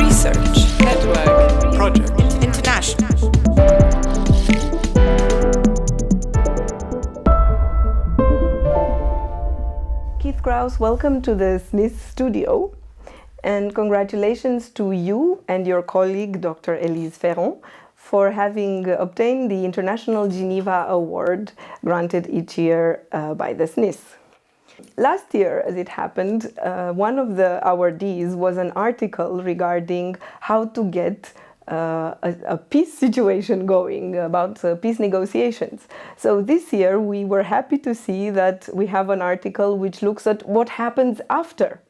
Research Network Project International. Keith Krause, welcome to the SNIS studio, and congratulations to you and your colleague Dr. Elise Ferron for having obtained the International Geneva Award granted each year by the SNIS. Last year, as it happened, one of the awardees was an article regarding how to get a peace situation going, about peace negotiations. So this year we were happy to see that we have an article which looks at what happens after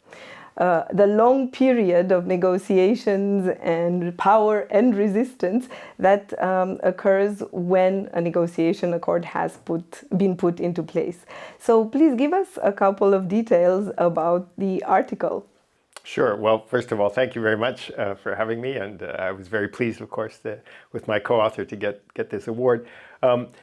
the long period of negotiations and power and resistance that occurs when a negotiation accord has been put into place. So please give us a couple of details about the article. Sure. Well, first of all, thank you very much for having me, and I was very pleased, of course, with my co-author to get this award.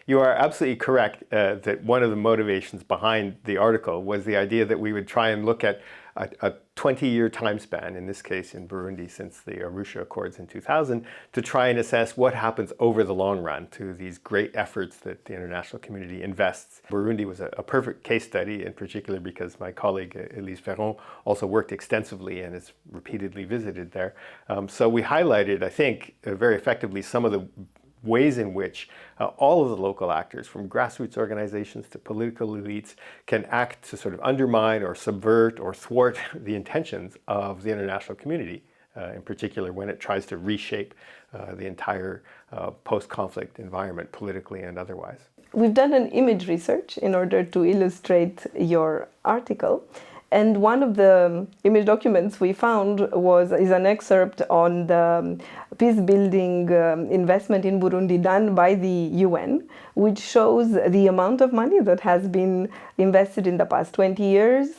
You are absolutely correct that one of the motivations behind the article was the idea that we would try and look at a 20-year time span, in this case in Burundi since the Arusha Accords in 2000, to try and assess what happens over the long run to these great efforts that the international community invests. Burundi was a perfect case study, in particular because my colleague Elise Ferron also worked extensively and has repeatedly visited there. So we highlighted, I think, very effectively some of the ways in which all of the local actors, from grassroots organizations to political elites, can act to sort of undermine or subvert or thwart the intentions of the international community, in particular when it tries to reshape the entire post-conflict environment politically and otherwise. We've done an image research in order to illustrate your article. And one of the image documents we found is an excerpt on the peace-building investment in Burundi done by the UN, which shows the amount of money that has been invested in the past 20 years,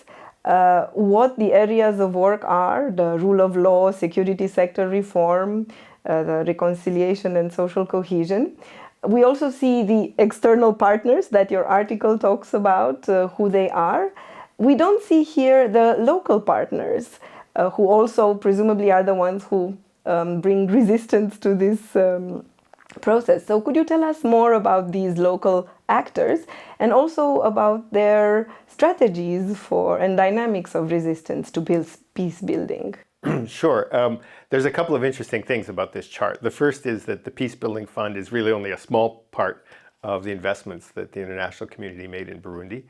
what the areas of work are, the rule of law, security sector reform, the reconciliation and social cohesion. We also see the external partners that your article talks about, who they are. We don't see here the local partners, who also presumably are the ones who bring resistance to this process. So could you tell us more about these local actors and also about their strategies for and dynamics of resistance to peace building? Sure. There's a couple of interesting things about this chart. The first is that the Peacebuilding Fund is really only a small part of the investments that the international community made in Burundi.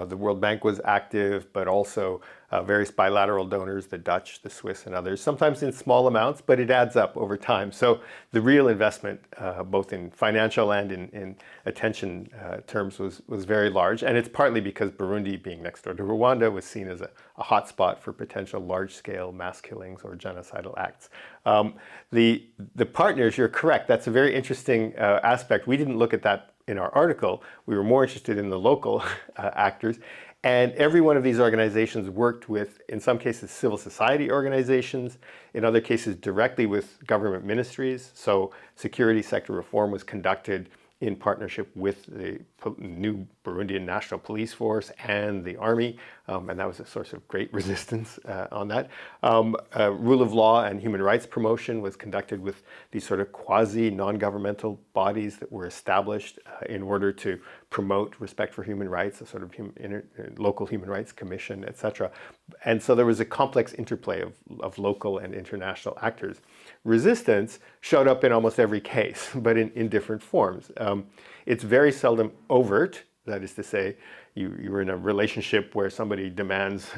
The World Bank was active, but also various bilateral donors, the Dutch, the Swiss, and others, sometimes in small amounts, but it adds up over time. So the real investment, both in financial and in attention terms, was very large. And it's partly because Burundi, being next door to Rwanda, was seen as a hotspot for potential large-scale mass killings or genocidal acts. The partners, you're correct, that's a very interesting aspect. We didn't look at that in our article. We were more interested in the local actors. And every one of these organizations worked with, in some cases, civil society organizations, in other cases, directly with government ministries. So security sector reform was conducted in partnership with the new Burundian National Police Force and the army, and that was a source of great resistance on that. Rule of law and human rights promotion was conducted with these sort of quasi-non-governmental bodies that were established in order to promote respect for human rights, a sort of local human rights commission, etc. And so there was a complex interplay of local and international actors. Resistance showed up in almost every case, but in different forms. It's very seldom overt, that is to say, you're in a relationship where somebody demands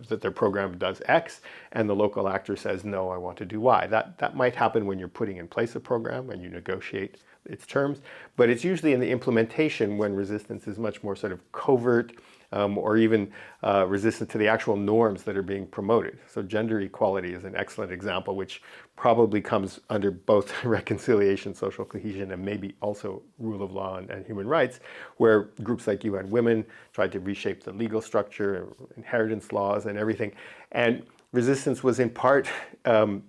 that their program does X, and the local actor says, no, I want to do Y. That might happen when you're putting in place a program and you negotiate its terms, but it's usually in the implementation when resistance is much more sort of covert, or even resistant to the actual norms that are being promoted. So gender equality is an excellent example, which probably comes under both reconciliation, social cohesion, and maybe also rule of law and human rights, where groups like UN Women tried to reshape the legal structure, inheritance laws, and everything. And resistance was in part to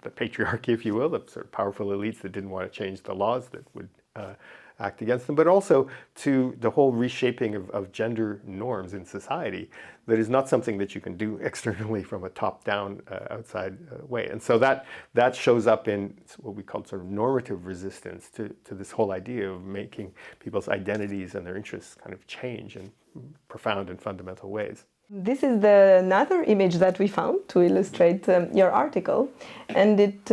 the patriarchy, if you will, the sort of powerful elites that didn't want to change the laws that would act against them, but also to the whole reshaping of gender norms in society that is not something that you can do externally from a top-down outside way. And so that shows up in what we call sort of normative resistance to this whole idea of making people's identities and their interests kind of change in profound and fundamental ways. This is another image that we found to illustrate your article, and it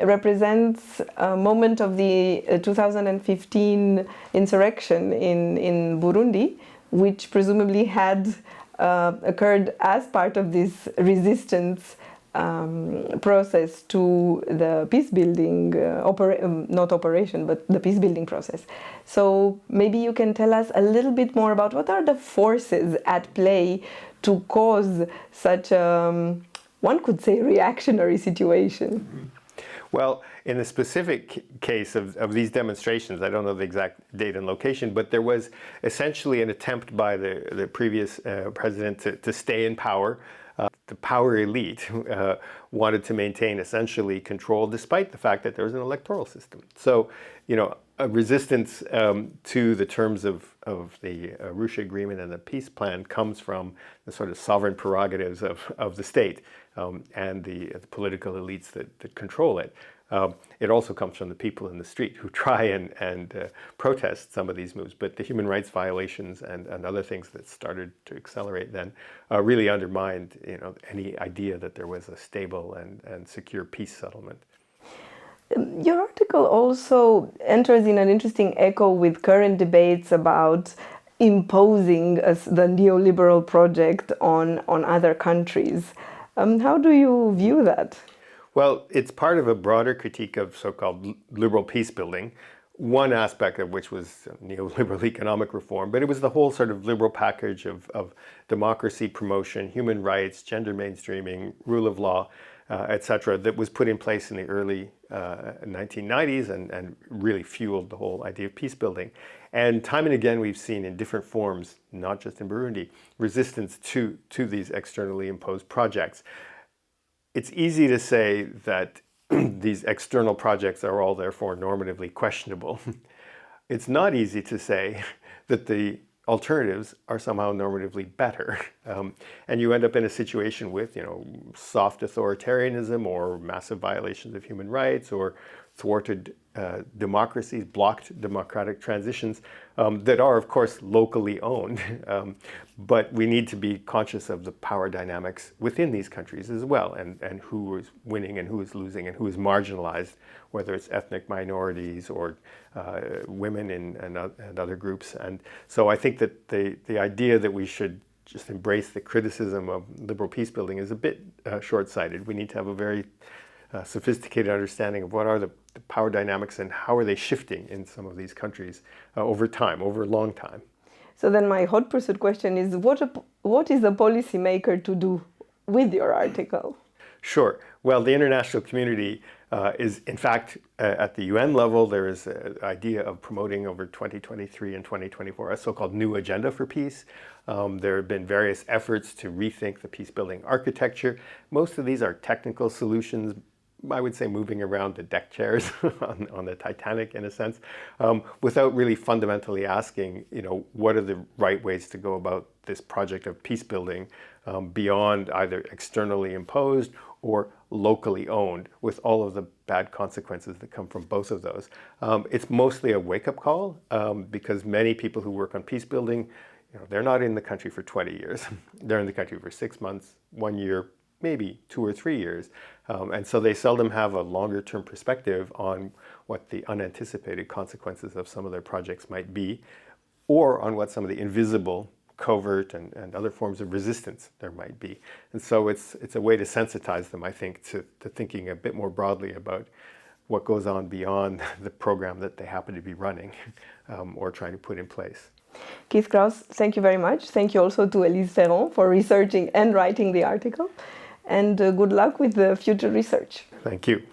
represents a moment of the 2015 insurrection in Burundi, which presumably had occurred as part of this resistance process to the peacebuilding, not operation, but the peacebuilding process. So maybe you can tell us a little bit more about what are the forces at play to cause such a, one could say, reactionary situation. Well, in the specific case of these demonstrations, I don't know the exact date and location, but there was essentially an attempt by the previous president to stay in power. The power elite wanted to maintain essentially control despite the fact that there was an electoral system. So, you know, a resistance to the terms of the Arusha Agreement and the peace plan comes from the sort of sovereign prerogatives of the state and the political elites that control it. It also comes from the people in the street who try and protest some of these moves. But the human rights violations and other things that started to accelerate then really undermined, you know, any idea that there was a stable and secure peace settlement. Your article also enters in an interesting echo with current debates about imposing the neoliberal project on other countries. How do you view that? Well, it's part of a broader critique of so-called liberal peace building, one aspect of which was neoliberal economic reform, but it was the whole sort of liberal package of democracy promotion, human rights, gender mainstreaming, rule of law, etc., that was put in place in the early 1990s and really fueled the whole idea of peace building. And time and again we've seen in different forms, not just in Burundi, resistance to these externally imposed projects. It's easy to say that these external projects are all therefore normatively questionable. It's not easy to say that the alternatives are somehow normatively better. And you end up in a situation with, you know, soft authoritarianism or massive violations of human rights or thwarted democracies, blocked democratic transitions that are, of course, locally owned. But we need to be conscious of the power dynamics within these countries as well, and who is winning and who is losing and who is marginalized, whether it's ethnic minorities or women and other groups. And so I think that the idea that we should just embrace the criticism of liberal peace building is a bit short-sighted. We need to have a very sophisticated understanding of what are the power dynamics and how are they shifting in some of these countries over time, over a long time. So then my hot pursuit question is, what is a policymaker to do with your article? Sure. Well, the international community is, in fact, at the UN level, there is an idea of promoting over 2023 and 2024 a so-called new agenda for peace. There have been various efforts to rethink the peace-building architecture. Most of these are technical solutions, I would say moving around the deck chairs on the Titanic in a sense, without really fundamentally asking, you know, what are the right ways to go about this project of peace building beyond either externally imposed or locally owned, with all of the bad consequences that come from both of those. It's mostly a wake-up call because many people who work on peace building, you know, they're not in the country for 20 years. They're in the country for 6 months, 1 year, maybe 2 or 3 years. And so they seldom have a longer term perspective on what the unanticipated consequences of some of their projects might be, or on what some of the invisible, covert and other forms of resistance there might be. And so it's a way to sensitize them, I think, to thinking a bit more broadly about what goes on beyond the program that they happen to be running or trying to put in place. Keith Krause, thank you very much. Thank you also to Elise Ferron for researching and writing the article. And good luck with the future research. Thank you.